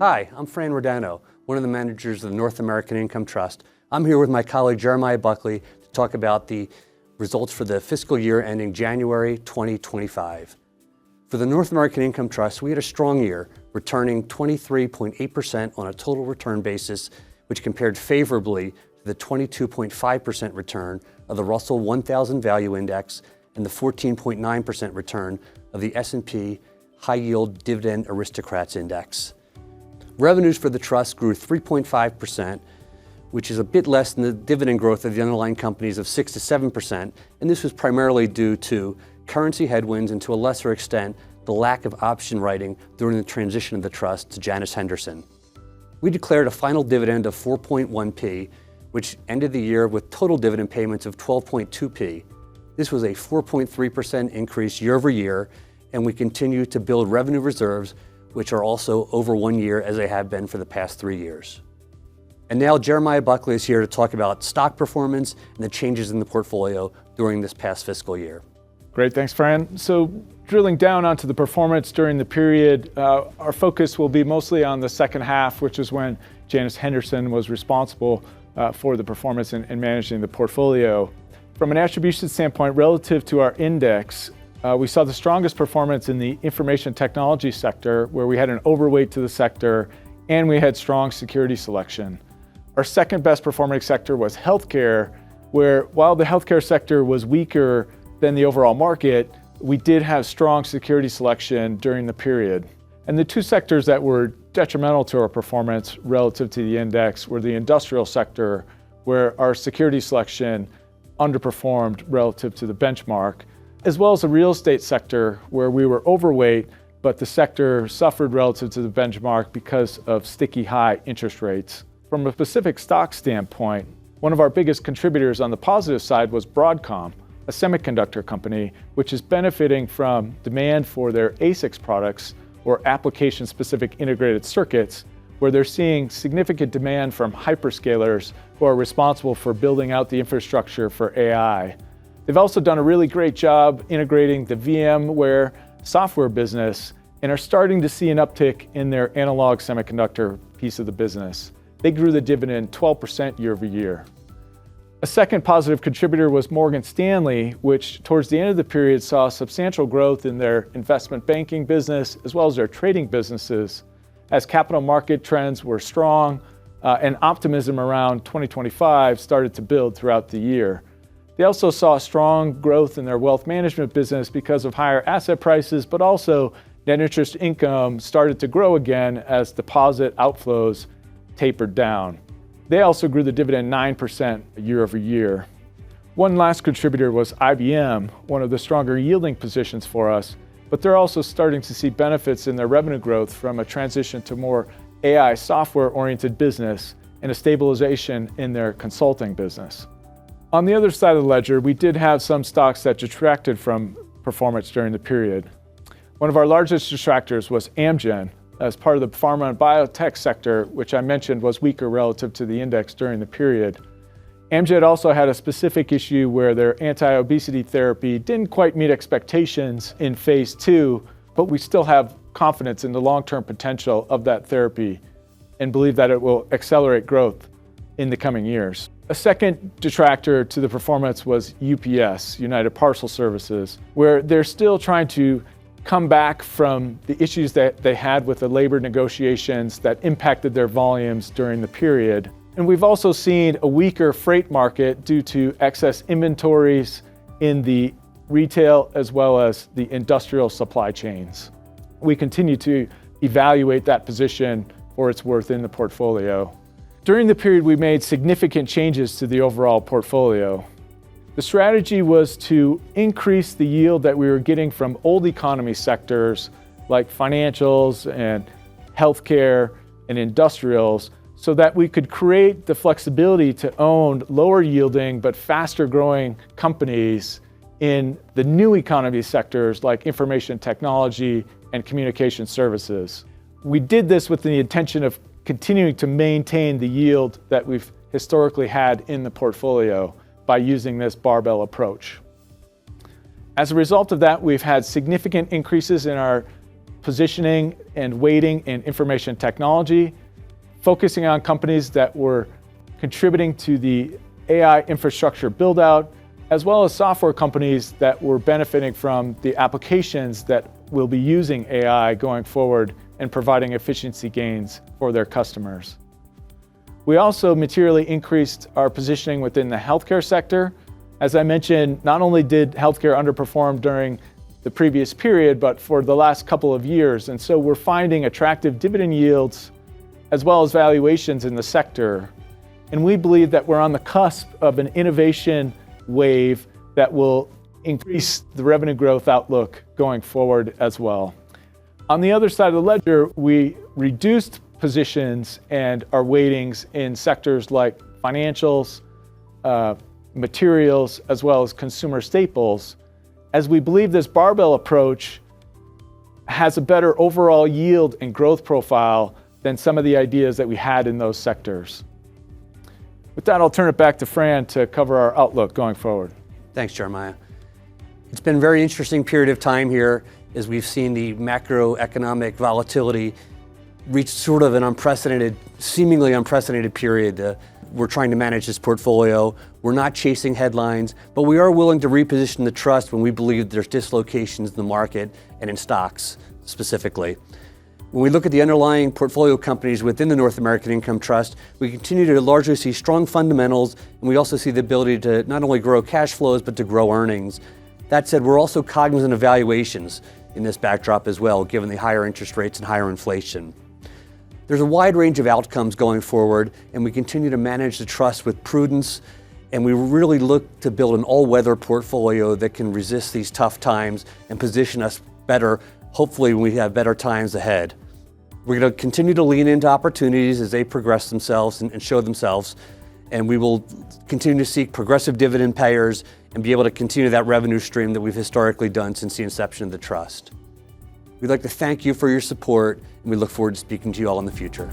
Hi, I'm Fran Radano, one of the managers of the North American Income Trust. I'm here with my colleague Jeremiah Buckley to talk about the results for the fiscal year ending January 2025. For the North American Income Trust, we had a strong year, returning 23.8% on a total return basis, which compared favorably to the 22.5% return of the Russell 1000 Value Index and the 14.9% return of the S&P High Yield Dividend Aristocrats Index. Revenues for the trust grew 3.5%, which is a bit less than the dividend growth of the underlying companies of 6 to 7%, and this was primarily due to currency headwinds and, to a lesser extent, the lack of option writing during the transition of the trust to Janus Henderson. We declared a final dividend of 4.1p, which ended the year with total dividend payments of 12.2p. This was a 4.3% increase year over year, and we continue to build revenue reserves, which are also over 1 year as they have been for the past 3 years. And now Jeremiah Buckley is here to talk about stock performance and the changes in the portfolio during this past fiscal year. Great, thanks, Fran. So drilling down onto the performance during the period, our focus will be mostly on the second half, which is when Janus Henderson was responsible for the performance and managing the portfolio. From an attribution standpoint, relative to our index, we saw the strongest performance in the information technology sector, where we had an overweight to the sector and we had strong security selection. Our second best performing sector was healthcare, where while the healthcare sector was weaker than the overall market, we did have strong security selection during the period. And the two sectors that were detrimental to our performance relative to the index were the industrial sector, where our security selection underperformed relative to the benchmark, as well as the real estate sector, where we were overweight, but the sector suffered relative to the benchmark because of sticky high interest rates. From a specific stock standpoint, one of our biggest contributors on the positive side was Broadcom, a semiconductor company, which is benefiting from demand for their ASICs products, or application-specific integrated circuits, where they're seeing significant demand from hyperscalers who are responsible for building out the infrastructure for AI. They've also done a really great job integrating the VMware software business and are starting to see an uptick in their analog semiconductor piece of the business. They grew the dividend 12% year over year. A second positive contributor was Morgan Stanley, which towards the end of the period saw substantial growth in their investment banking business as well as their trading businesses, as capital market trends were strong and optimism around 2025 started to build throughout the year. They also saw strong growth in their wealth management business because of higher asset prices, but also net interest income started to grow again as deposit outflows tapered down. They also grew the dividend 9% year over year. One last contributor was IBM, one of the stronger yielding positions for us, but they're also starting to see benefits in their revenue growth from a transition to more AI software-oriented business and a stabilization in their consulting business. On the other side of the ledger, we did have some stocks that detracted from performance during the period. One of our largest detractors was Amgen, as part of the pharma and biotech sector, which I mentioned was weaker relative to the index during the period. Amgen also had a specific issue where their anti-obesity therapy didn't quite meet expectations in phase 2, but we still have confidence in the long-term potential of that therapy and believe that it will accelerate growth in the coming years. A second detractor to the performance was UPS, United Parcel Services, where they're still trying to come back from the issues that they had with the labor negotiations that impacted their volumes during the period. And we've also seen a weaker freight market due to excess inventories in the retail as well as the industrial supply chains. We continue to evaluate that position for its worth in the portfolio. During the period, we made significant changes to the overall portfolio. The strategy was to increase the yield that we were getting from old economy sectors like financials and healthcare and industrials, so that we could create the flexibility to own lower yielding but faster growing companies in the new economy sectors like information technology and communication services. We did this with the intention of continuing to maintain the yield that we've historically had in the portfolio by using this barbell approach. As a result of that, we've had significant increases in our positioning and weighting in information technology, focusing on companies that were contributing to the AI infrastructure build-out, as well as software companies that were benefiting from the applications that will be using AI going forward and providing efficiency gains for their customers. We also materially increased our positioning within the healthcare sector. As I mentioned, not only did healthcare underperform during the previous period, but for the last couple of years. And so we're finding attractive dividend yields as well as valuations in the sector. And we believe that we're on the cusp of an innovation wave that will increase the revenue growth outlook going forward as well. On the other side of the ledger, we reduced positions and our weightings in sectors like financials, materials, as well as consumer staples, as we believe this barbell approach has a better overall yield and growth profile than some of the ideas that we had in those sectors. With that, I'll turn it back to Fran to cover our outlook going forward. Thanks, Jeremiah. It's been a very interesting period of time here as we've seen the macroeconomic volatility reach sort of an seemingly unprecedented period. We're trying to manage this portfolio. We're not chasing headlines, but we are willing to reposition the trust when we believe there's dislocations in the market and in stocks specifically. When we look at the underlying portfolio companies within the North American Income Trust, we continue to largely see strong fundamentals, and we also see the ability to not only grow cash flows, but to grow earnings. That said, we're also cognizant of valuations in this backdrop as well, given the higher interest rates and higher inflation. There's a wide range of outcomes going forward, and we continue to manage the trust with prudence, and we really look to build an all-weather portfolio that can resist these tough times and position us better, hopefully when we have better times ahead. We're going to continue to lean into opportunities as they progress themselves and show themselves, and we will continue to seek progressive dividend payers and be able to continue that revenue stream that we've historically done since the inception of the trust. We'd like to thank you for your support, and we look forward to speaking to you all in the future.